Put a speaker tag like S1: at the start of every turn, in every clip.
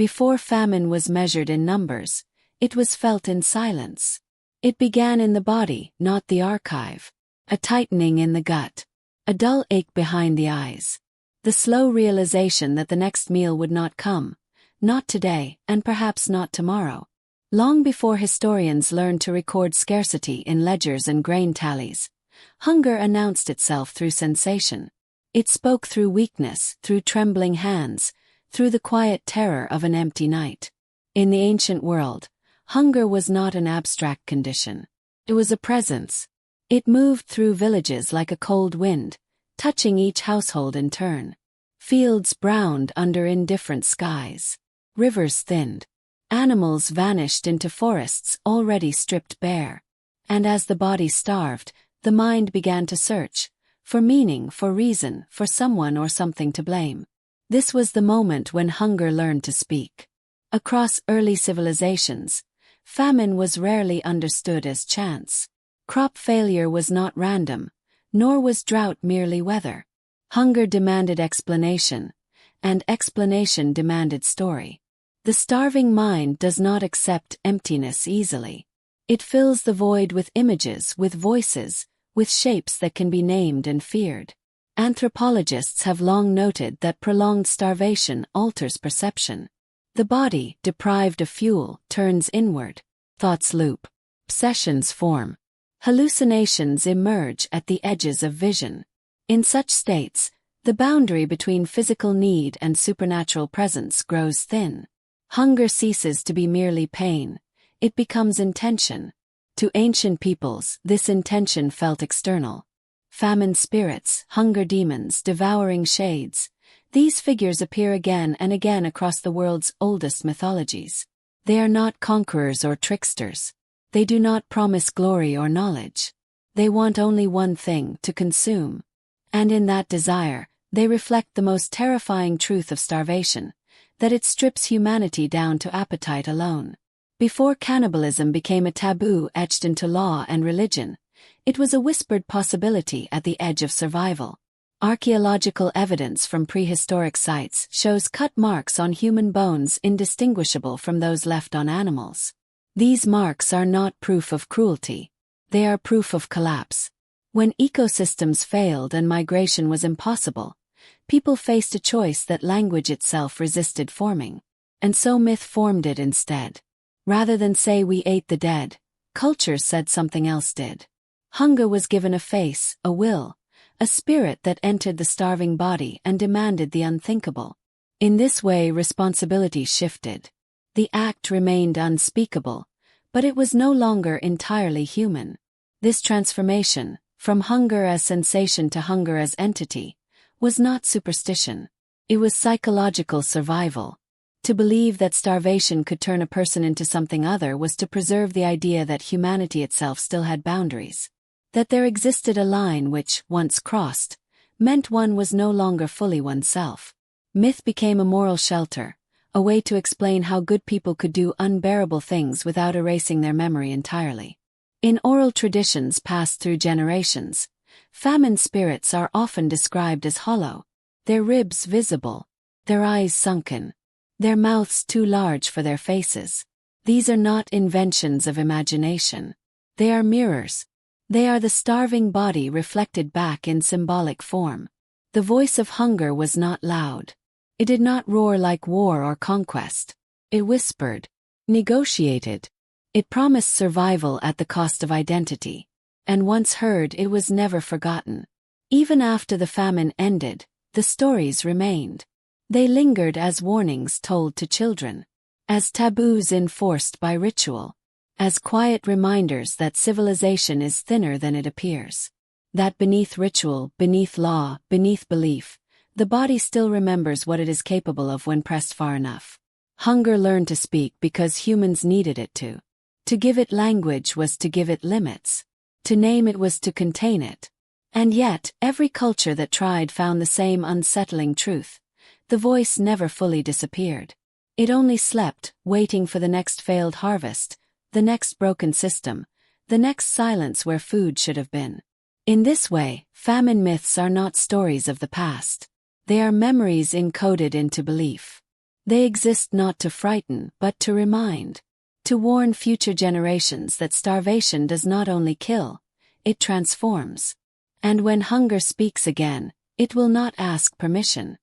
S1: Before famine was measured in numbers, it was felt in silence. It began in the body, not the archive. A tightening in the gut. A dull ache behind the eyes. The slow realization that the next meal would not come. Not today, and perhaps not tomorrow. Long before historians learned to record scarcity in ledgers and grain tallies, hunger announced itself through sensation. It spoke through weakness, through trembling hands, through the quiet terror of an empty night. In the ancient world, hunger was not an abstract condition. It was a presence. It moved through villages like a cold wind, touching each household in turn. Fields browned under indifferent skies. Rivers thinned. Animals vanished into forests already stripped bare. And as the body starved, the mind began to search, for meaning, for reason, for someone or something to blame. This was the moment when hunger learned to speak. Across early civilizations, famine was rarely understood as chance. Crop failure was not random, nor was drought merely weather. Hunger demanded explanation, and explanation demanded story. The starving mind does not accept emptiness easily. It fills the void with images, with voices, with shapes that can be named and feared. Anthropologists have long noted that prolonged starvation alters perception. The body, deprived of fuel, turns inward. Thoughts loop. Obsessions form. Hallucinations emerge at the edges of vision. In such states, the boundary between physical need and supernatural presence grows thin. Hunger ceases to be merely pain. It becomes intention. To ancient peoples, this intention felt external. Famine spirits, hunger demons, devouring shades. These figures appear again and again across the world's oldest mythologies. They are not conquerors or tricksters. They do not promise glory or knowledge. They want only one thing, to consume. And in that desire, they reflect the most terrifying truth of starvation, that it strips humanity down to appetite alone. Before cannibalism became a taboo etched into law and religion, it was a whispered possibility at the edge of survival. Archaeological evidence from prehistoric sites shows cut marks on human bones indistinguishable from those left on animals. These marks are not proof of cruelty. They are proof of collapse. When ecosystems failed and migration was impossible, people faced a choice that language itself resisted forming. And so myth formed it instead. Rather than say we ate the dead, cultures said something else did. Hunger was given a face, a will, a spirit that entered the starving body and demanded the unthinkable. In this way, responsibility shifted. The act remained unspeakable, but it was no longer entirely human. This transformation, from hunger as sensation to hunger as entity, was not superstition. It was psychological survival. To believe that starvation could turn a person into something other was to preserve the idea that humanity itself still had boundaries. That there existed a line which, once crossed, meant one was no longer fully oneself. Myth became a moral shelter, a way to explain how good people could do unbearable things without erasing their memory entirely. In oral traditions passed through generations, famine spirits are often described as hollow, their ribs visible, their eyes sunken, their mouths too large for their faces. These are not inventions of imagination. They are mirrors. They are the starving body reflected back in symbolic form. The voice of hunger was not loud. It did not roar like war or conquest. It whispered, negotiated. It promised survival at the cost of identity. And once heard, it was never forgotten. Even after the famine ended, the stories remained. They lingered as warnings told to children, as taboos enforced by ritual, as quiet reminders that civilization is thinner than it appears. That beneath ritual, beneath law, beneath belief, the body still remembers what it is capable of when pressed far enough. Hunger learned to speak because humans needed it to. To give it language was to give it limits. To name it was to contain it. And yet, every culture that tried found the same unsettling truth. The voice never fully disappeared. It only slept, waiting for the next failed harvest, the next broken system, the next silence where food should have been. In this way, famine myths are not stories of the past. They are memories encoded into belief. They exist not to frighten but to remind, to warn future generations that starvation does not only kill, it transforms. And when hunger speaks again, it will not ask permission.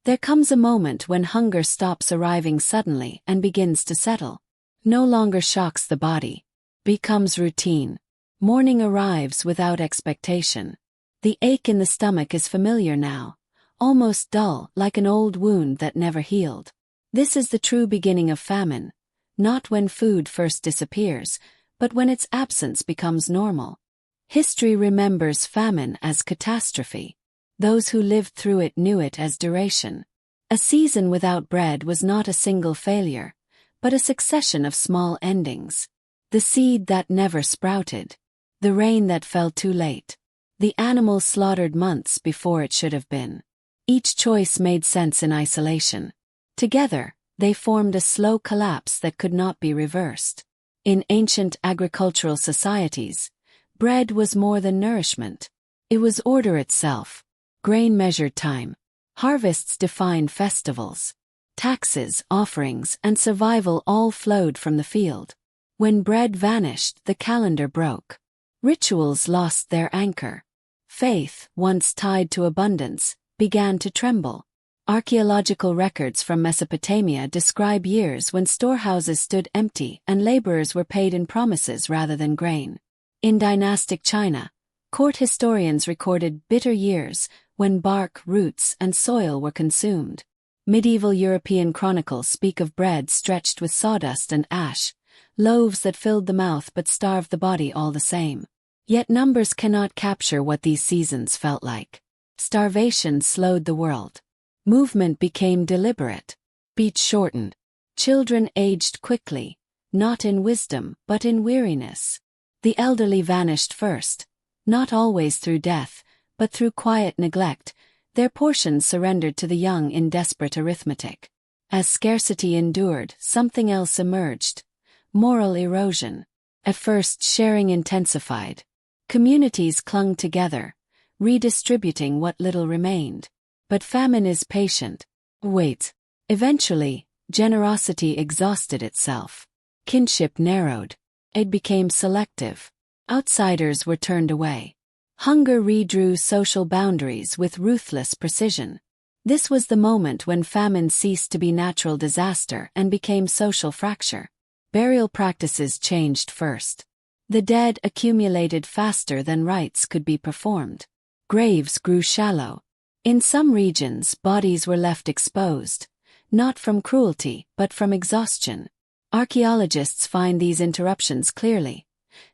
S1: There comes a moment when hunger stops arriving suddenly and begins to settle. No longer shocks the body, becomes routine. Morning arrives without expectation. The ache in the stomach is familiar now, almost dull, like an old wound that never healed. This is the true beginning of famine, not when food first disappears, but when its absence becomes normal. History remembers famine as catastrophe. Those who lived through it knew it as duration. A season without bread was not a single failure, but a succession of small endings. The seed that never sprouted. The rain that fell too late. The animal slaughtered months before it should have been. Each choice made sense in isolation. Together, they formed a slow collapse that could not be reversed. In ancient agricultural societies, bread was more than nourishment. It was order itself. Grain measured time. Harvests defined festivals. Taxes, offerings, and survival all flowed from the field. When bread vanished, the calendar broke. Rituals lost their anchor. Faith, once tied to abundance, began to tremble. Archaeological records from Mesopotamia describe years when storehouses stood empty and laborers were paid in promises rather than grain. In dynastic China, court historians recorded bitter years when bark, roots, and soil were consumed. Medieval European chronicles speak of bread stretched with sawdust and ash, loaves that filled the mouth but starved the body all the same. Yet numbers cannot capture what these seasons felt like. Starvation slowed the world. Movement became deliberate. Beats shortened. Children aged quickly, not in wisdom but in weariness. The elderly vanished first, not always through death, but through quiet neglect, their portions surrendered to the young in desperate arithmetic. As scarcity endured, something else emerged. Moral erosion. At first, sharing intensified. Communities clung together, redistributing what little remained. But famine is patient. Wait. Eventually, generosity exhausted itself. Kinship narrowed. It became selective. Outsiders were turned away. Hunger redrew social boundaries with ruthless precision. This was the moment when famine ceased to be natural disaster and became social fracture. Burial practices changed first. The dead accumulated faster than rites could be performed. Graves grew shallow. In some regions, bodies were left exposed, not from cruelty, but from exhaustion. Archaeologists find these interruptions clearly.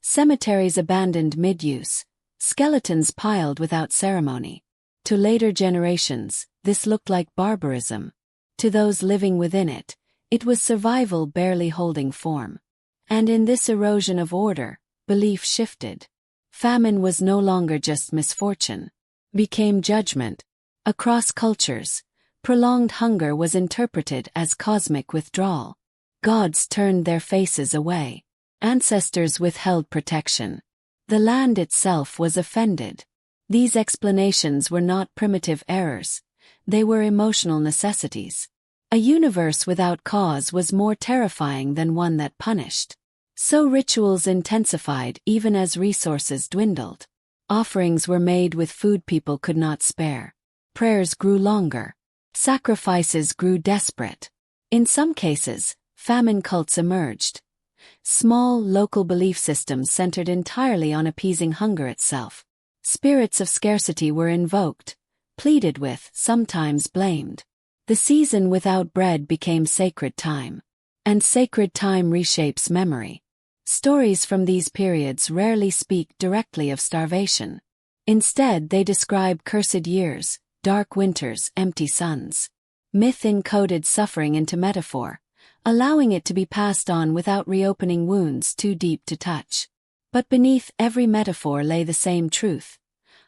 S1: Cemeteries abandoned mid-use, skeletons piled without ceremony. To later generations, this looked like barbarism. To those living within it, it was survival barely holding form. And in this erosion of order, belief shifted. Famine was no longer just misfortune. Became judgment. Across cultures, prolonged hunger was interpreted as cosmic withdrawal. Gods turned their faces away. Ancestors withheld protection. The land itself was offended. These explanations were not primitive errors. They were emotional necessities. A universe without cause was more terrifying than one that punished. So rituals intensified even as resources dwindled. Offerings were made with food people could not spare. Prayers grew longer. Sacrifices grew desperate. In some cases, famine cults emerged. Small, local belief systems centered entirely on appeasing hunger itself. Spirits of scarcity were invoked, pleaded with, sometimes blamed. The season without bread became sacred time. And sacred time reshapes memory. Stories from these periods rarely speak directly of starvation. Instead, they describe cursed years, dark winters, empty suns. Myth encoded suffering into metaphor, allowing it to be passed on without reopening wounds too deep to touch. But beneath every metaphor lay the same truth.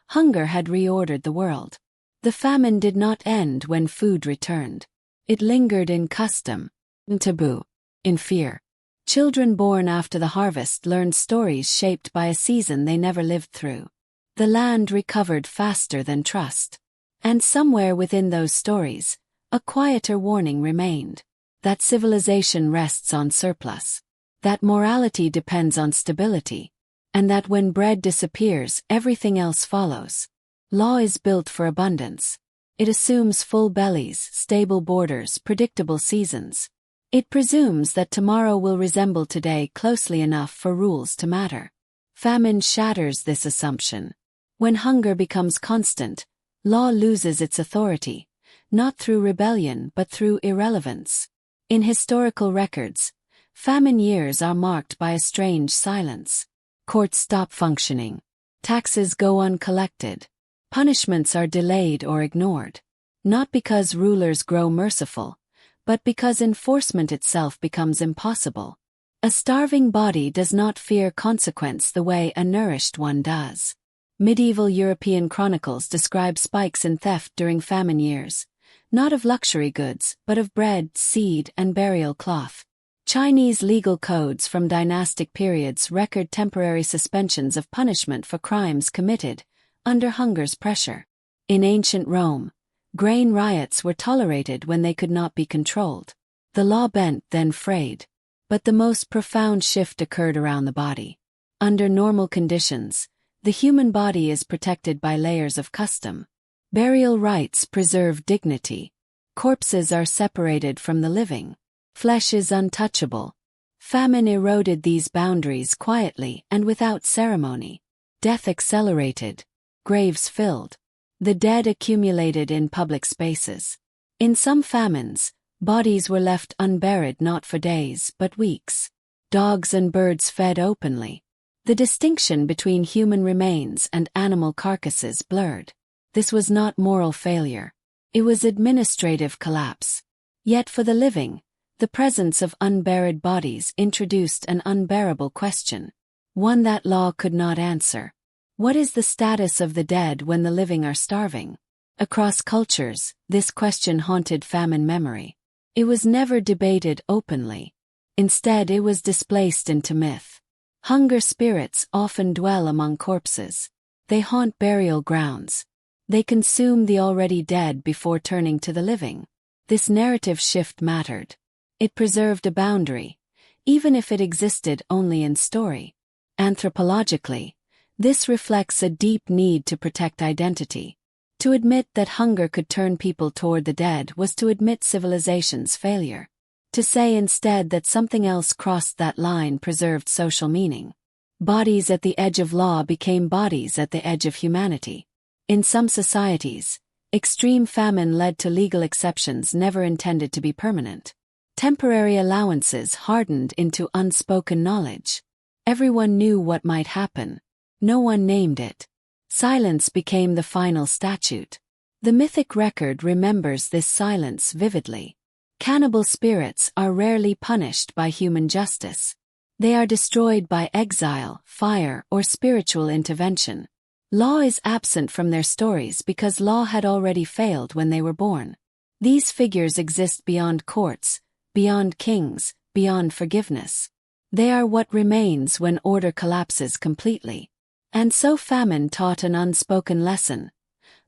S1: Hunger had reordered the world. The famine did not end when food returned. It lingered in custom, in taboo, in fear. Children born after the harvest learned stories shaped by a season they never lived through. The land recovered faster than trust. And somewhere within those stories, A quieter warning remained. That civilization rests on surplus. That morality depends on stability. And that when bread disappears, everything else follows. Law is built for abundance. It assumes full bellies, stable borders, predictable seasons. It presumes that tomorrow will resemble today closely enough for rules to matter. Famine shatters this assumption. When hunger becomes constant, law loses its authority, not through rebellion but through irrelevance. In historical records, famine years are marked by a strange silence. Courts stop functioning. Taxes go uncollected. Punishments are delayed or ignored. Not because rulers grow merciful, but because enforcement itself becomes impossible. A starving body does not fear consequence the way a nourished one does. Medieval European chronicles describe spikes in theft during famine years, not of luxury goods, but of bread, seed, and burial cloth. Chinese legal codes from dynastic periods record temporary suspensions of punishment for crimes committed under hunger's pressure. In ancient Rome, grain riots were tolerated when they could not be controlled. The law bent, then frayed. But the most profound shift occurred around the body. Under normal conditions, the human body is protected by layers of custom. Burial rites preserve dignity. Corpses are separated from the living. Flesh is untouchable. Famine eroded these boundaries quietly and without ceremony. Death accelerated. Graves filled. The dead accumulated in public spaces. In some famines, bodies were left unburied not for days but weeks. Dogs and birds fed openly. The distinction between human remains and animal carcasses blurred. This was not moral failure. It was administrative collapse. Yet for the living, the presence of unburied bodies introduced an unbearable question. One that law could not answer. What is the status of the dead when the living are starving? Across cultures, this question haunted famine memory. It was never debated openly. Instead, it was displaced into myth. Hunger spirits often dwell among corpses. They haunt burial grounds. They consume the already dead before turning to the living. This narrative shift mattered. It preserved a boundary, even if it existed only in story. Anthropologically, this reflects a deep need to protect identity. To admit that hunger could turn people toward the dead was to admit civilization's failure. To say instead that something else crossed that line preserved social meaning. Bodies at the edge of law became bodies at the edge of humanity. In some societies, extreme famine led to legal exceptions never intended to be permanent. Temporary allowances hardened into unspoken knowledge. Everyone knew what might happen. No one named it. Silence became the final statute. The mythic record remembers this silence vividly. Cannibal spirits are rarely punished by human justice. They are destroyed by exile, fire, or spiritual intervention. Law is absent from their stories because law had already failed when they were born. These figures exist beyond courts, beyond kings, beyond forgiveness. They are what remains when order collapses completely. And so famine taught an unspoken lesson.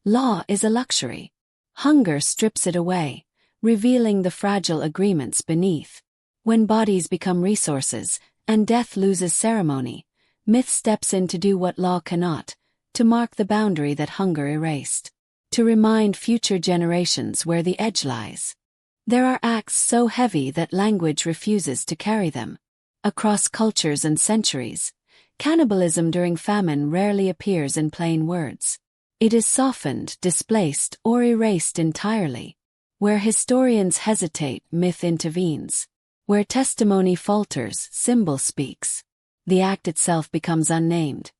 S1: Law is a luxury. Hunger strips it away, revealing the fragile agreements beneath. When bodies become resources, and death loses ceremony, myth steps in to do what law cannot, to mark the boundary that hunger erased. To remind future generations where the edge lies. There are acts so heavy that language refuses to carry them. Across cultures and centuries, cannibalism during famine rarely appears in plain words. It is softened, displaced, or erased entirely. Where historians hesitate, myth intervenes. Where testimony falters, symbol speaks. The act itself becomes unnamed.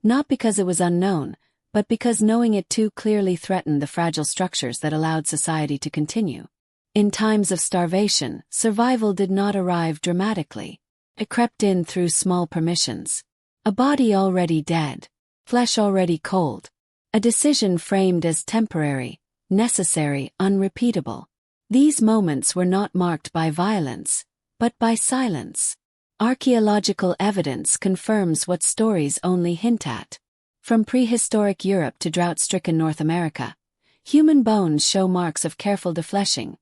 S1: Not because it was unknown, but because knowing it too clearly threatened the fragile structures that allowed society to continue. In times of starvation, survival did not arrive dramatically. It crept in through small permissions. A body already dead. Flesh already cold. A decision framed as temporary, necessary, unrepeatable. These moments were not marked by violence, but by silence. Archaeological evidence confirms what stories only hint at. From prehistoric Europe to drought-stricken North America, Human bones show marks of careful defleshing,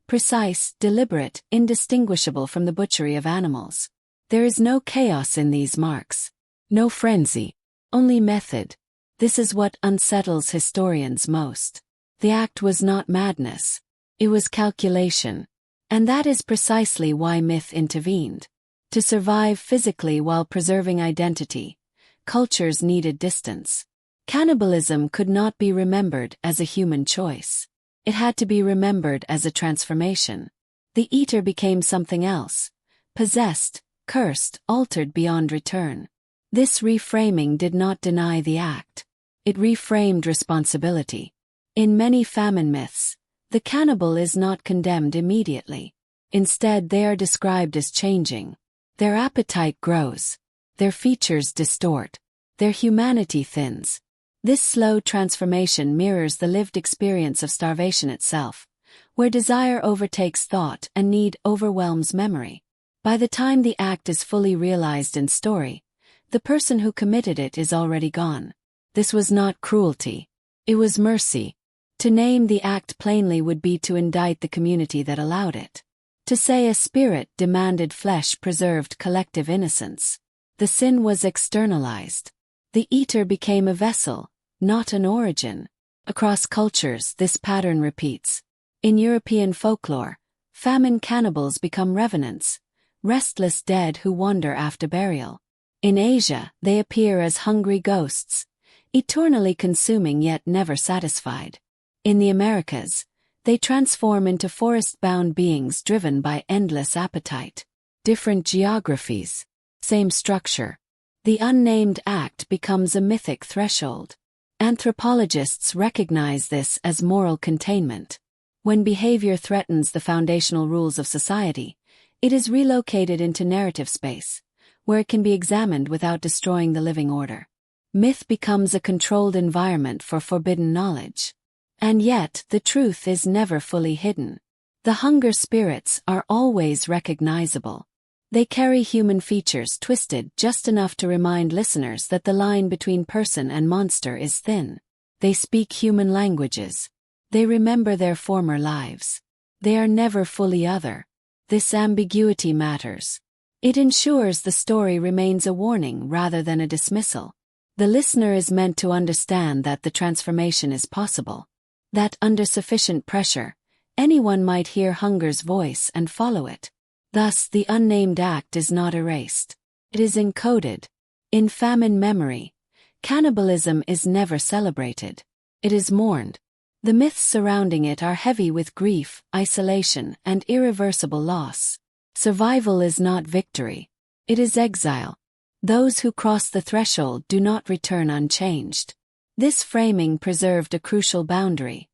S1: precise, deliberate, indistinguishable from the butchery of animals. There is no chaos in these marks, no frenzy, only method. This is what unsettles historians most. The act was not madness. It was calculation. And that is precisely why myth intervened. To survive physically while preserving identity, cultures needed distance. Cannibalism could not be remembered as a human choice. It had to be remembered as a transformation. The eater became something else, possessed, cursed, altered beyond return. This reframing did not deny the act. It reframed responsibility. In many famine myths, the cannibal is not condemned immediately. Instead, they are described as changing. Their appetite grows. Their features distort. Their humanity thins. This slow transformation mirrors the lived experience of starvation itself, where desire overtakes thought and need overwhelms memory. By the time the act is fully realized in story, the person who committed it is already gone. This was not cruelty. It was mercy. To name the act plainly would be to indict the community that allowed it. To say a spirit demanded flesh preserved collective innocence. The sin was externalized. The eater became a vessel, not an origin. Across cultures, this pattern repeats. In European folklore, famine cannibals become revenants, restless dead who wander after burial. In Asia, they appear as hungry ghosts, eternally consuming yet never satisfied. In the Americas, they transform into forest-bound beings driven by endless appetite. Different geographies, same structure. The unnamed act becomes a mythic threshold. Anthropologists recognize this as moral containment. When behavior threatens the foundational rules of society, it is relocated into narrative space, where it can be examined without destroying the living order. Myth becomes a controlled environment for forbidden knowledge. And yet, the truth is never fully hidden. The hunger spirits are always recognizable. They carry human features twisted just enough to remind listeners that the line between person and monster is thin. They speak human languages. They remember their former lives. They are never fully other. This ambiguity matters. It ensures the story remains a warning rather than a dismissal. The listener is meant to understand that the transformation is possible. That under sufficient pressure, anyone might hear hunger's voice and follow it. Thus, the unnamed act is not erased. It is encoded. In famine memory, cannibalism is never celebrated. It is mourned. The myths surrounding it are heavy with grief, isolation, and irreversible loss. Survival is not victory. It is exile. Those who cross the threshold do not return unchanged. This framing preserved a crucial boundary.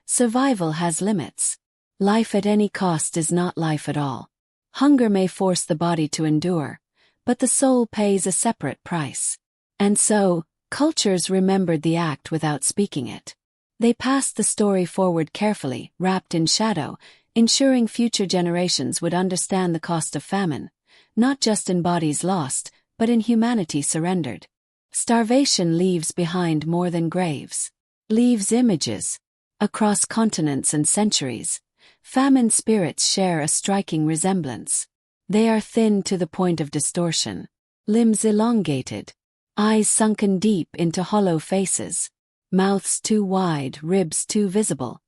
S1: Survival has limits. Life at any cost is not life at all. Hunger may force the body to endure, but the soul pays a separate price. And so, cultures remembered the act without speaking it. They passed the story forward carefully, wrapped in shadow, ensuring future generations would understand the cost of famine, not just in bodies lost, but in humanity surrendered. Starvation leaves behind more than graves. Leaves images. Across continents and centuries, famine spirits share a striking resemblance. They are thin to the point of distortion, limbs elongated, eyes sunken deep into hollow faces, mouths too wide, ribs too visible,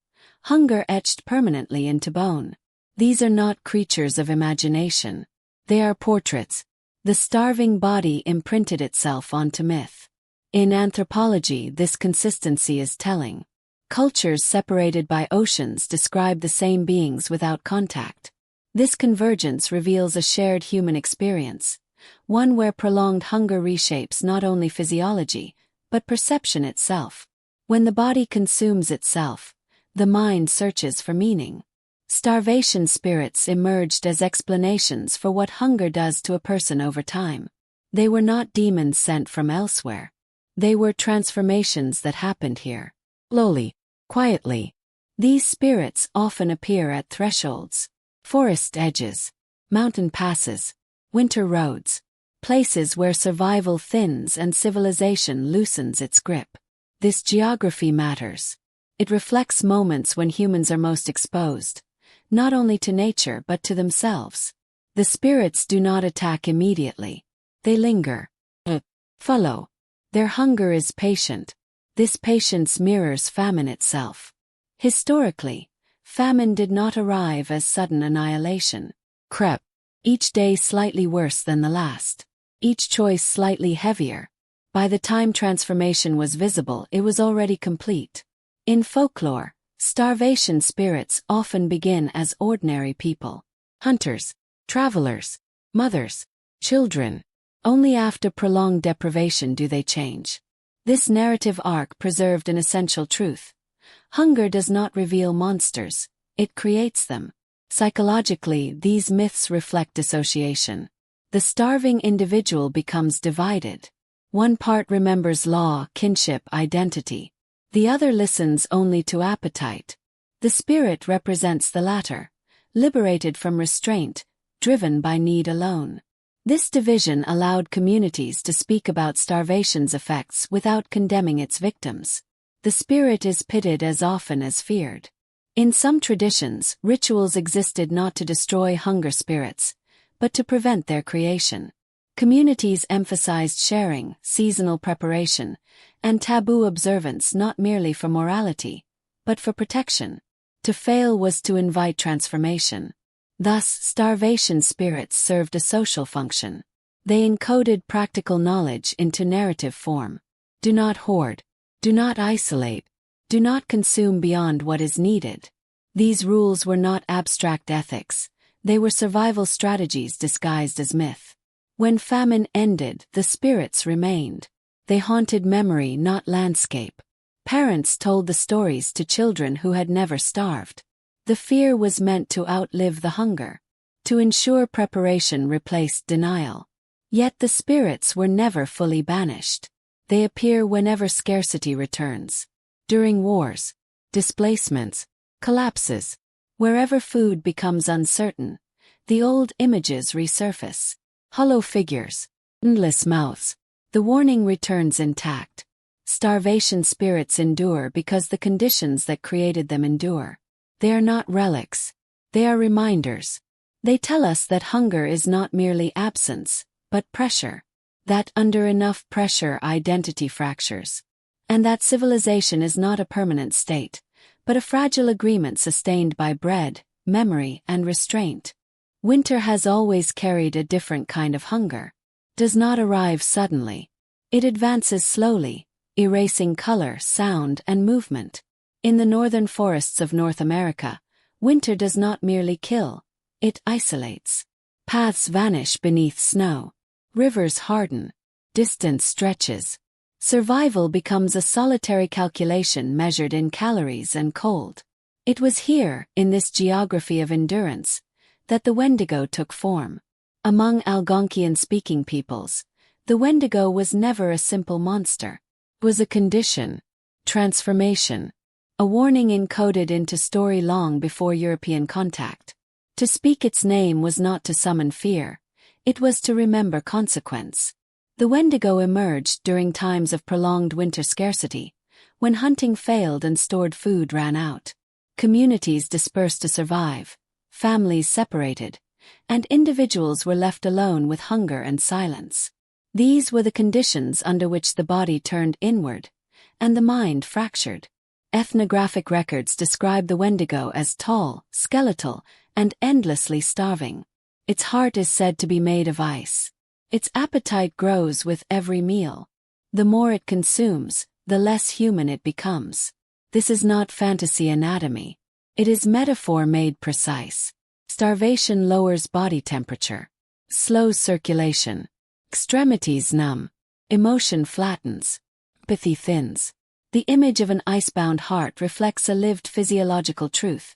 S1: hunger etched permanently into bone. These are not creatures of imagination. They are portraits. The starving body imprinted itself onto myth. In anthropology, this consistency is telling. Cultures separated by oceans describe the same beings without contact. This convergence reveals a shared human experience, one where prolonged hunger reshapes not only physiology, but perception itself. When the body consumes itself, the mind searches for meaning. Starvation spirits emerged as explanations for what hunger does to a person over time. They were not demons sent from elsewhere. They were transformations that happened here. Slowly, quietly. These spirits often appear at thresholds, forest edges, mountain passes, winter roads, places where survival thins and civilization loosens its grip. This geography matters. It reflects moments when humans are most exposed, not only to nature but to themselves. The spirits do not attack immediately. They linger. Follow. Their hunger is patient. This patience mirrors famine itself. Historically, famine did not arrive as sudden annihilation. Crept. Each day slightly worse than the last. Each choice slightly heavier. By the time transformation was visible, it was already complete. In folklore, starvation spirits often begin as ordinary people. Hunters, travelers, mothers, children. Only after prolonged deprivation do they change. This narrative arc preserved an essential truth. Hunger does not reveal monsters, it creates them. Psychologically, these myths reflect dissociation. The starving individual becomes divided. One part remembers law, kinship, identity. The other listens only to appetite. The spirit represents the latter, liberated from restraint, driven by need alone. This division allowed communities to speak about starvation's effects without condemning its victims. The spirit is pitied as often as feared. In some traditions, rituals existed not to destroy hunger spirits, but to prevent their creation. Communities emphasized sharing, seasonal preparation, and taboo observance not merely for morality, but for protection. To fail was to invite transformation. Thus, starvation spirits served a social function. They encoded practical knowledge into narrative form. Do not hoard. Do not isolate. Do not consume beyond what is needed. These rules were not abstract ethics. They were survival strategies disguised as myth. When famine ended, the spirits remained. They haunted memory, not landscape. Parents told the stories to children who had never starved. The fear was meant to outlive the hunger. To ensure preparation replaced denial. Yet the spirits were never fully banished. They appear whenever scarcity returns. During wars, displacements, collapses, wherever food becomes uncertain, the old images resurface. Hollow figures, endless mouths. The warning returns intact. Starvation spirits endure because the conditions that created them endure. They are not relics. They are reminders. They tell us that hunger is not merely absence, but pressure. That under enough pressure identity fractures. And that civilization is not a permanent state, but a fragile agreement sustained by bread, memory, and restraint. Winter has always carried a different kind of hunger. Does not arrive suddenly. It advances slowly, erasing color, sound, and movement. In the northern forests of North America, winter does not merely kill, it isolates. Paths vanish beneath snow. Rivers harden. Distance stretches. Survival becomes a solitary calculation measured in calories and cold. It was here, in this geography of endurance, that the Wendigo took form. Among Algonquian-speaking peoples, the Wendigo was never a simple monster. It was a condition, transformation, a warning encoded into story long before European contact. To speak its name was not to summon fear, it was to remember consequence. The Wendigo emerged during times of prolonged winter scarcity, when hunting failed and stored food ran out. Communities dispersed to survive, families separated, and individuals were left alone with hunger and silence. These were the conditions under which the body turned inward, and the mind fractured. Ethnographic records describe the Wendigo as tall, skeletal, and endlessly starving. Its heart is said to be made of ice. Its appetite grows with every meal. The more it consumes, the less human it becomes. This is not fantasy anatomy. It is metaphor made precise. Starvation lowers body temperature, slows circulation, extremities numb, emotion flattens, empathy thins. The image of an icebound heart reflects a lived physiological truth.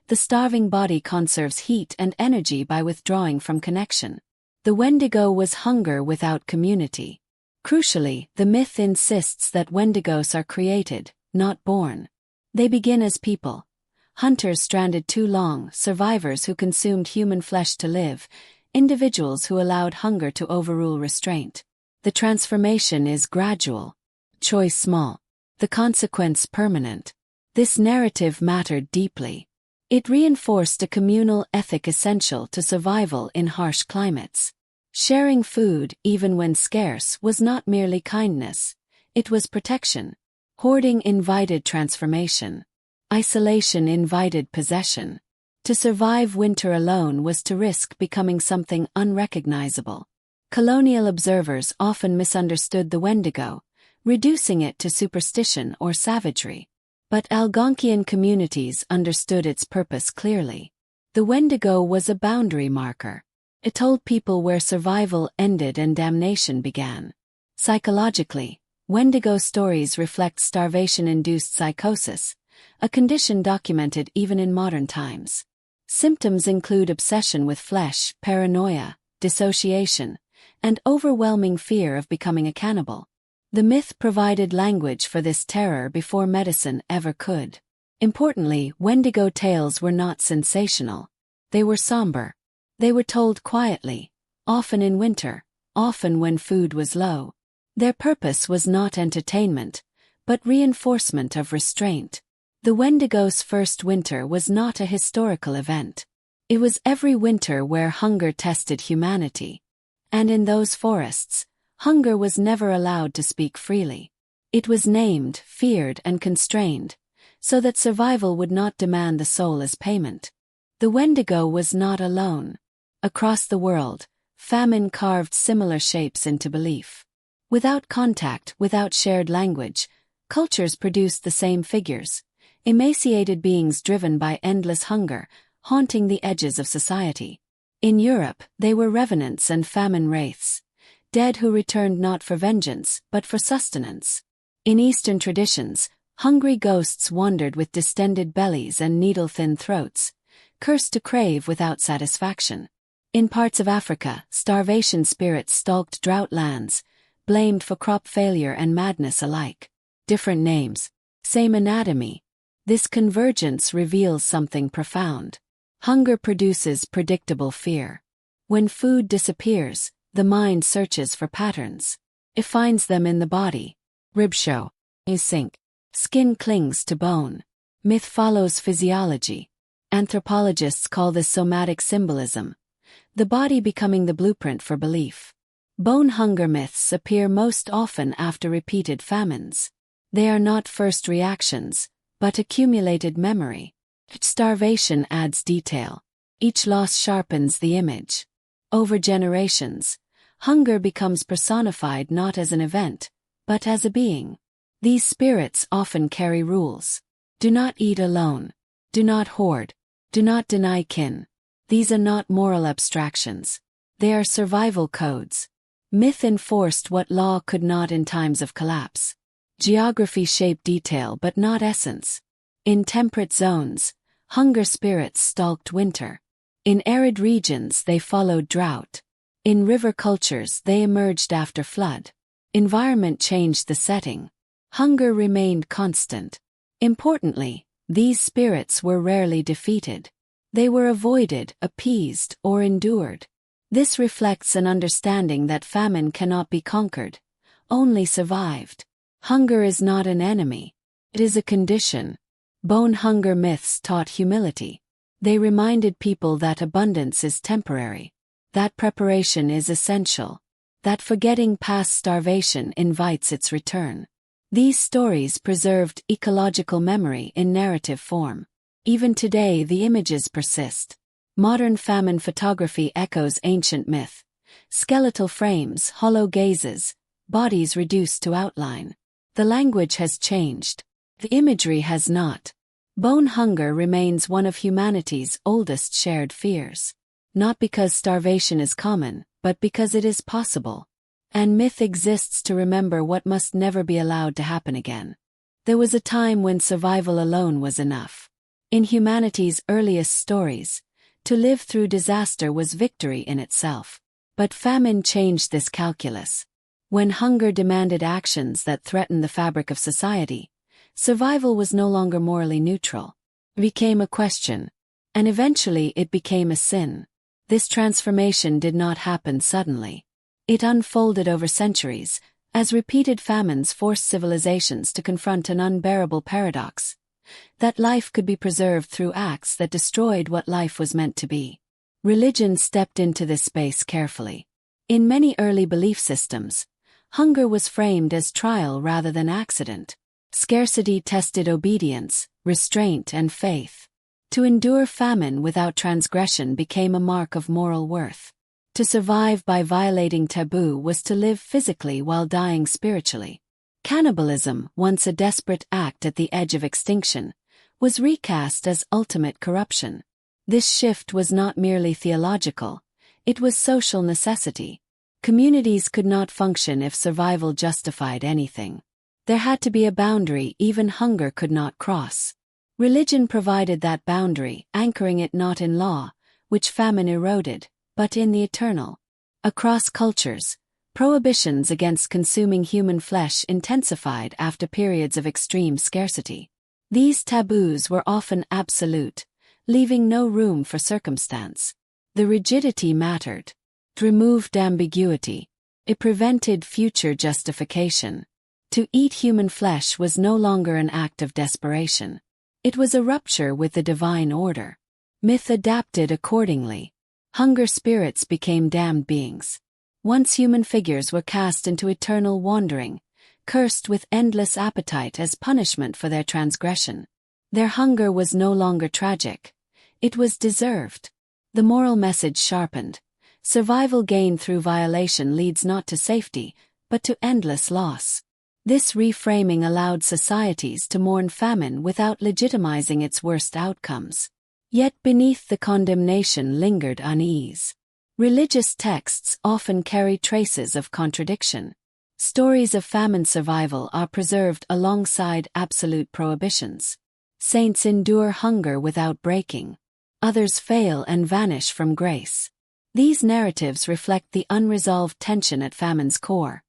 S1: The starving body conserves heat and energy by withdrawing from connection. The Wendigo was hunger without community. Crucially, the myth insists that Wendigos are created, not born. They begin as people. Hunters stranded too long, survivors who consumed human flesh to live, individuals who allowed hunger to overrule restraint. The transformation is gradual. Choice small. The consequence permanent. This narrative mattered deeply. It reinforced a communal ethic essential to survival in harsh climates. Sharing food, even when scarce, was not merely kindness. It was protection. Hoarding invited transformation. Isolation invited possession. To survive winter alone was to risk becoming something unrecognizable. Colonial observers often misunderstood the Wendigo, reducing it to superstition or savagery. But Algonquian communities understood its purpose clearly. The Wendigo was a boundary marker. It told people where survival ended and damnation began. Psychologically, Wendigo stories reflect starvation-induced psychosis, a condition documented even in modern times. Symptoms include obsession with flesh, paranoia, dissociation, and overwhelming fear of becoming a cannibal. The myth provided language for this terror before medicine ever could. Importantly, Wendigo tales were not sensational. They were somber. They were told quietly, often in winter, often when food was low. Their purpose was not entertainment, but reinforcement of restraint. The Wendigo's first winter was not a historical event. It was every winter where hunger tested humanity. And in those forests, hunger was never allowed to speak freely. It was named, feared, and constrained, so that survival would not demand the soul as payment. The Wendigo was not alone. Across the world, famine carved similar shapes into belief. Without contact, without shared language, cultures produced the same figures, emaciated beings driven by endless hunger, haunting the edges of society. In Europe, they were revenants and famine wraiths, dead who returned not for vengeance, but for sustenance. In Eastern traditions, hungry ghosts wandered with distended bellies and needle-thin throats, cursed to crave without satisfaction. In parts of Africa, starvation spirits stalked drought lands, blamed for crop failure and madness alike. Different names, same anatomy. This convergence reveals something profound. Hunger produces predictable fear. When food disappears, the mind searches for patterns. It finds them in the body. Rib show. Sink. Skin clings to bone. Myth follows physiology. Anthropologists call this somatic symbolism, the body becoming the blueprint for belief. Bone hunger myths appear most often after repeated famines. They are not first reactions, but accumulated memory. Starvation adds detail. Each loss sharpens the image. Over generations, hunger becomes personified not as an event, but as a being. These spirits often carry rules. Do not eat alone. Do not hoard. Do not deny kin. These are not moral abstractions. They are survival codes. Myth enforced what law could not in times of collapse. Geography shaped detail but not essence. In temperate zones, hunger spirits stalked winter. In arid regions they followed drought. In river cultures they emerged after flood. Environment changed the setting. Hunger remained constant. Importantly, these spirits were rarely defeated. They were avoided, appeased, or endured. This reflects an understanding that famine cannot be conquered, only survived. Hunger is not an enemy. It is a condition. Bone hunger myths taught humility. They reminded people that abundance is temporary, that preparation is essential, that forgetting past starvation invites its return. These stories preserved ecological memory in narrative form. Even today the images persist. Modern famine photography echoes ancient myth. Skeletal frames, hollow gazes, bodies reduced to outline. The language has changed. The imagery has not. Bone hunger remains one of humanity's oldest shared fears. Not because starvation is common, but because it is possible. And myth exists to remember what must never be allowed to happen again. There was a time when survival alone was enough. In humanity's earliest stories, to live through disaster was victory in itself. But famine changed this calculus. When hunger demanded actions that threatened the fabric of society, survival was no longer morally neutral. It became a question. And eventually it became a sin. This transformation did not happen suddenly. It unfolded over centuries, as repeated famines forced civilizations to confront an unbearable paradox. that life could be preserved through acts that destroyed what life was meant to be. Religion stepped into this space carefully. In many early belief systems, hunger was framed as trial rather than accident. Scarcity tested obedience, restraint, and faith. To endure famine without transgression became a mark of moral worth. To survive by violating taboo was to live physically while dying spiritually. Cannibalism, once a desperate act at the edge of extinction, was recast as ultimate corruption. This shift was not merely theological, it was social necessity. Communities could not function if survival justified anything. There had to be a boundary even hunger could not cross. Religion provided that boundary, anchoring it not in law, which famine eroded, but in the eternal. Across cultures, prohibitions against consuming human flesh intensified after periods of extreme scarcity. These taboos were often absolute, leaving no room for circumstance. The rigidity mattered. It removed ambiguity. It prevented future justification. To eat human flesh was no longer an act of desperation. It was a rupture with the divine order. Myth adapted accordingly. Hunger spirits became damned beings. Once human figures were cast into eternal wandering, cursed with endless appetite as punishment for their transgression. Their hunger was no longer tragic. It was deserved. The moral message sharpened. Survival gained through violation leads not to safety, but to endless loss. This reframing allowed societies to mourn famine without legitimizing its worst outcomes. Yet beneath the condemnation lingered unease. Religious texts often carry traces of contradiction. Stories of famine survival are preserved alongside absolute prohibitions. Saints endure hunger without breaking. Others fail and vanish from grace. These narratives reflect the unresolved tension at famine's core.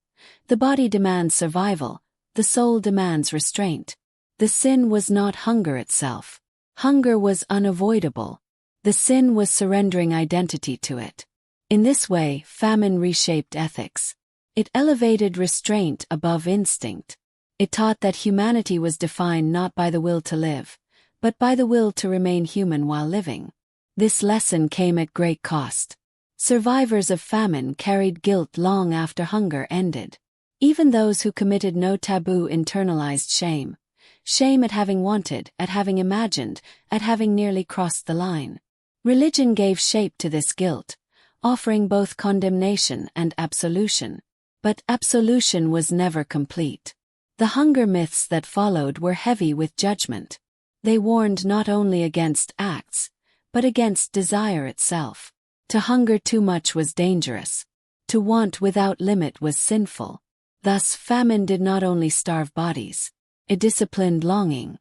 S1: The body demands survival, the soul demands restraint. The sin was not hunger itself. Hunger was unavoidable. The sin was surrendering identity to it. In this way, famine reshaped ethics. It elevated restraint above instinct. It taught that humanity was defined not by the will to live, but by the will to remain human while living. This lesson came at great cost. Survivors of famine carried guilt long after hunger ended. Even those who committed no taboo internalized shame. Shame at having wanted, at having imagined, at having nearly crossed the line. Religion gave shape to this guilt, offering both condemnation and absolution. But absolution was never complete. The hunger myths that followed were heavy with judgment. They warned not only against acts, but against desire itself. To hunger too much was dangerous. To want without limit was sinful. Thus, famine did not only starve bodies, it disciplined longing.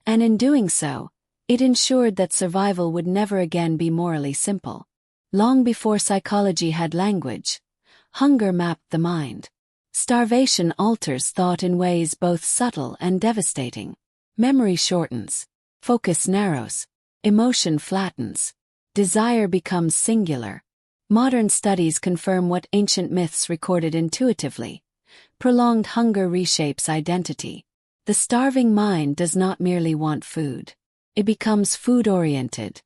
S1: And in doing so, it ensured that survival would never again be morally simple. Long before psychology had language, hunger mapped the mind. Starvation alters thought in ways both subtle and devastating. Memory shortens, focus narrows, emotion flattens. Desire becomes singular. Modern studies confirm what ancient myths recorded intuitively. Prolonged hunger reshapes identity. The starving mind does not merely want food. It becomes food-oriented.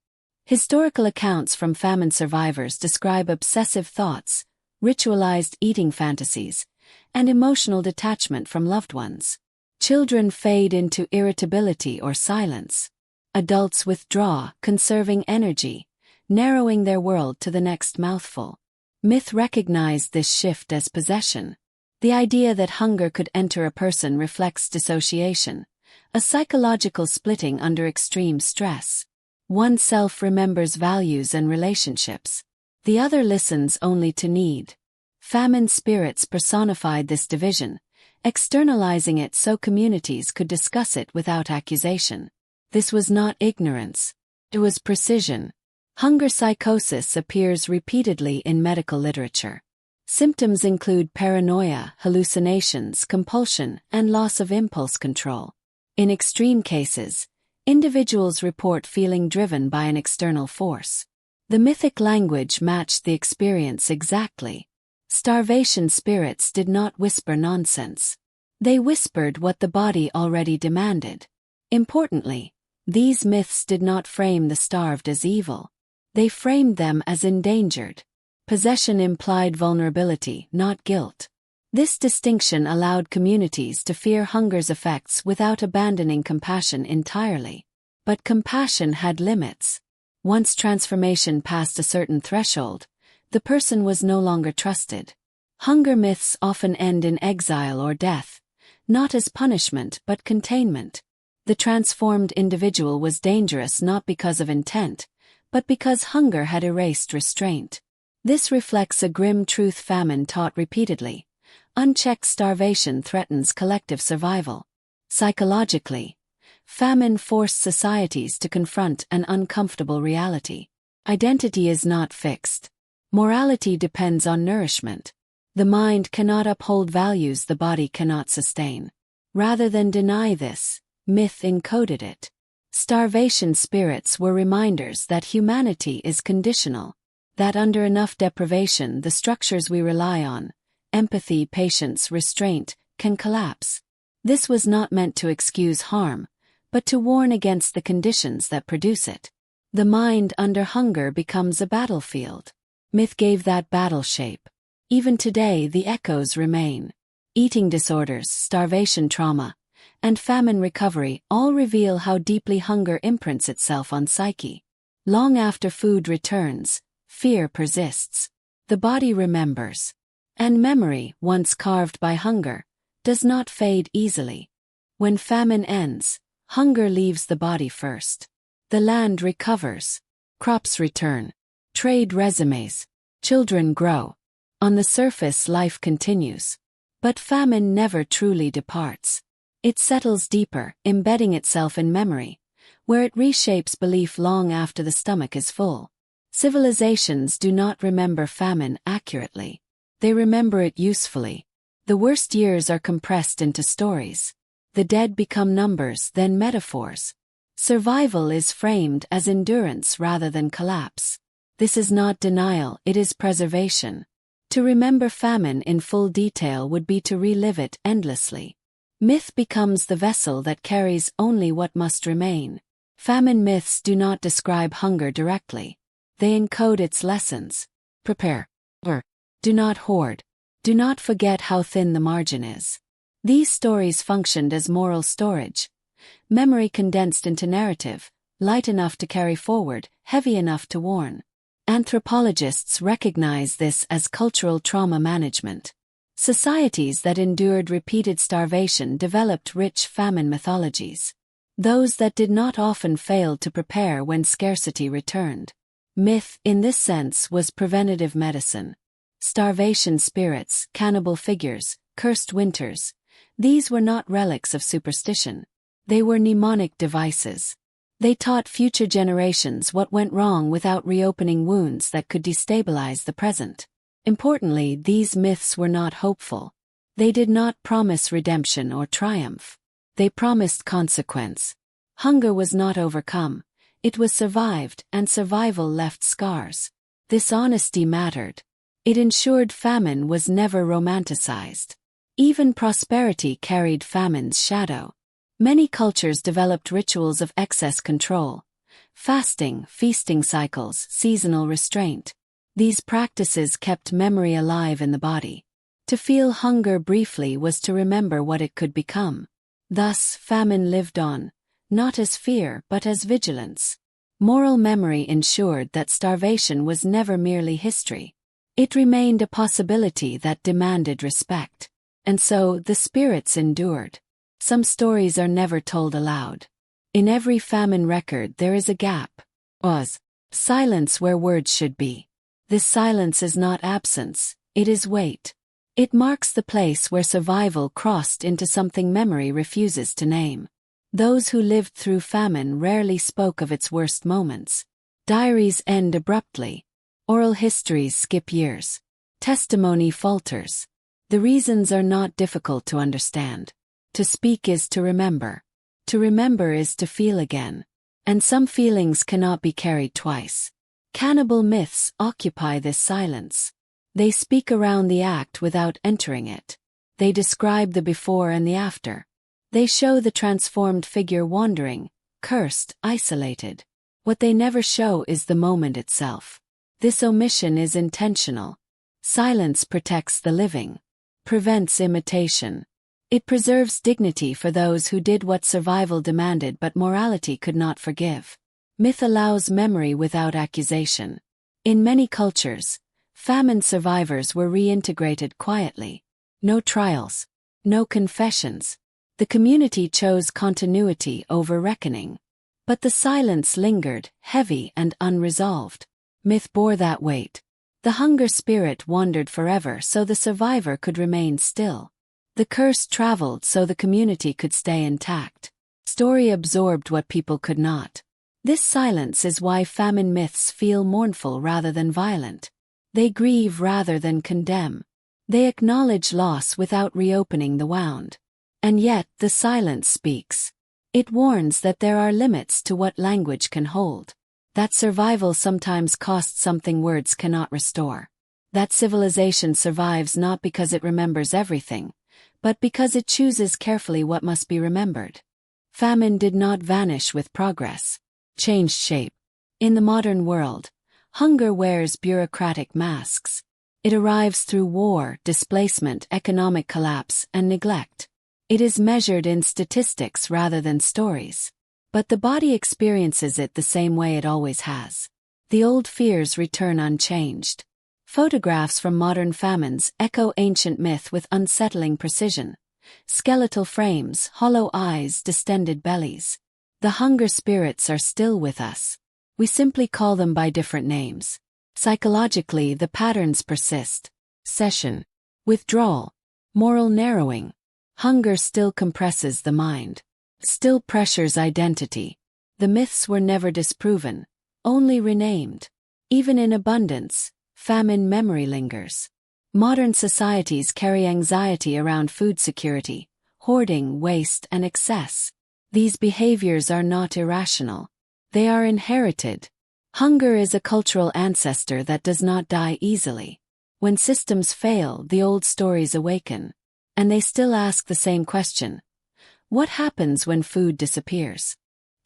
S1: Historical accounts from famine survivors describe obsessive thoughts, ritualized eating fantasies, and emotional detachment from loved ones. Children fade into irritability or silence. Adults withdraw, conserving energy, narrowing their world to the next mouthful. Myth recognized this shift as possession. The idea that hunger could enter a person reflects dissociation, a psychological splitting under extreme stress. One self remembers values and relationships. The other listens only to need. Famine spirits personified this division, externalizing it so communities could discuss it without accusation. This was not ignorance. It was precision. Hunger psychosis appears repeatedly in medical literature. Symptoms include paranoia, hallucinations, compulsion, and loss of impulse control. In extreme cases, individuals report feeling driven by an external force. The mythic language matched the experience exactly. Starvation spirits did not whisper nonsense. They whispered what the body already demanded. Importantly, these myths did not frame the starved as evil. They framed them as endangered. Possession implied vulnerability, not guilt. This distinction allowed communities to fear hunger's effects without abandoning compassion entirely. But compassion had limits. Once transformation passed a certain threshold, the person was no longer trusted. Hunger myths often end in exile or death, not as punishment but containment. The transformed individual was dangerous not because of intent, but because hunger had erased restraint. This reflects a grim truth famine taught repeatedly. Unchecked starvation threatens collective survival. Psychologically, famine forced societies to confront an uncomfortable reality. Identity is not fixed. Morality depends on nourishment. The mind cannot uphold values the body cannot sustain. Rather than deny this, myth encoded it. Starvation spirits were reminders that humanity is conditional, that under enough deprivation the structures we rely on, empathy, patience, restraint, can collapse. This was not meant to excuse harm, but to warn against the conditions that produce it. The mind under hunger becomes a battlefield. Myth gave that battle shape. Even today the echoes remain. Eating disorders, starvation trauma, and famine recovery all reveal how deeply hunger imprints itself on psyche. Long after food returns, fear persists. The body remembers. And memory, once carved by hunger, does not fade easily. When famine ends, hunger leaves the body first. The land recovers. Crops return. Trade resumes. Children grow. On the surface life continues. But famine never truly departs. It settles deeper, embedding itself in memory, where it reshapes belief long after the stomach is full. Civilizations do not remember famine accurately. They remember it usefully. The worst years are compressed into stories. The dead become numbers, then metaphors. Survival is framed as endurance rather than collapse. This is not denial, it is preservation. To remember famine in full detail would be to relive it endlessly. Myth becomes the vessel that carries only what must remain. Famine myths do not describe hunger directly. They encode its lessons. Prepare. Do not hoard. Do not forget how thin the margin is. These stories functioned as moral storage. Memory condensed into narrative, light enough to carry forward, heavy enough to warn. Anthropologists recognize this as cultural trauma management. Societies that endured repeated starvation developed rich famine mythologies. Those that did not often failed to prepare when scarcity returned. Myth, in this sense, was preventative medicine. Starvation spirits, cannibal figures, cursed winters. These were not relics of superstition. They were mnemonic devices. They taught future generations what went wrong without reopening wounds that could destabilize the present. Importantly, these myths were not hopeful. They did not promise redemption or triumph. They promised consequence. Hunger was not overcome. It was survived, and survival left scars. This honesty mattered. It ensured famine was never romanticized. Even prosperity carried famine's shadow. Many cultures developed rituals of excess control. Fasting, feasting cycles, seasonal restraint. These practices kept memory alive in the body. To feel hunger briefly was to remember what it could become. Thus, famine lived on, not as fear but as vigilance. Moral memory ensured that starvation was never merely history. It remained a possibility that demanded respect. And so, the spirits endured. Some stories are never told aloud. In every famine record there is a gap. Silence where words should be. This silence is not absence, it is wait. It marks the place where survival crossed into something memory refuses to name. Those who lived through famine rarely spoke of its worst moments. Diaries end abruptly. Oral histories skip years. Testimony falters. The reasons are not difficult to understand. To speak is to remember. To remember is to feel again. And some feelings cannot be carried twice. Cannibal myths occupy this silence. They speak around the act without entering it. They describe the before and the after. They show the transformed figure wandering, cursed, isolated. What they never show is the moment itself. This omission is intentional. Silence protects the living, prevents imitation. It preserves dignity for those who did what survival demanded but morality could not forgive. Myth allows memory without accusation. In many cultures, famine survivors were reintegrated quietly. No trials, no confessions. The community chose continuity over reckoning. But the silence lingered, heavy and unresolved. Myth bore that weight. The hunger spirit wandered forever so the survivor could remain still. The curse traveled so the community could stay intact. Story absorbed what people could not. This silence is why famine myths feel mournful rather than violent. They grieve rather than condemn. They acknowledge loss without reopening the wound. And yet, the silence speaks. It warns that there are limits to what language can hold. That survival sometimes costs something words cannot restore. That civilization survives not because it remembers everything, but because it chooses carefully what must be remembered. Famine did not vanish with progress. Changed shape. In the modern world, hunger wears bureaucratic masks. It arrives through war, displacement, economic collapse, and neglect. It is measured in statistics rather than stories. But the body experiences it the same way it always has. The old fears return unchanged. Photographs from modern famines echo ancient myth with unsettling precision. Skeletal frames, hollow eyes, distended bellies. The hunger spirits are still with us. We simply call them by different names. Psychologically, the patterns persist. Cessation, withdrawal, moral narrowing. Hunger still compresses the mind. Still pressures identity. The myths were never disproven, only renamed. Even in abundance, famine memory lingers. Modern societies carry anxiety around food security, hoarding, waste, and excess. These behaviors are not irrational. They are inherited. Hunger is a cultural ancestor that does not die easily. When systems fail, the old stories awaken. And they still ask the same question. What happens when food disappears?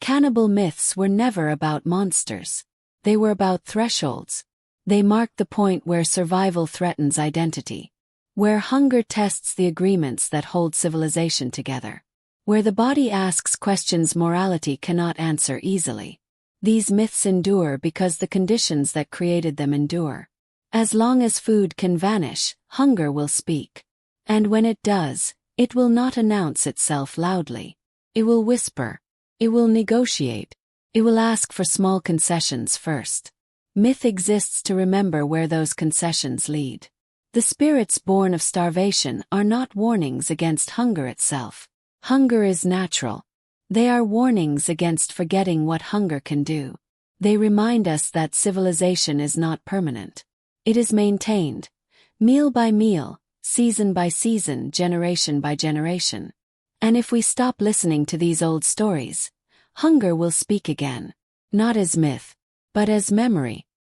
S1: Cannibal myths were never about monsters. They were about thresholds. They marked the point where survival threatens identity. Where hunger tests the agreements that hold civilization together. Where the body asks questions morality cannot answer easily. These myths endure because the conditions that created them endure. As long as food can vanish, hunger will speak. And when it does, it will not announce itself loudly. It will whisper. It will negotiate. It will ask for small concessions first. Myth exists to remember where those concessions lead. The spirits born of starvation are not warnings against hunger itself. Hunger is natural. They are warnings against forgetting what hunger can do. They remind us that civilization is not permanent. It is maintained, meal by meal, season by season, generation by generation. And if we stop listening to these old stories, hunger will speak again. Not as myth, but as memory.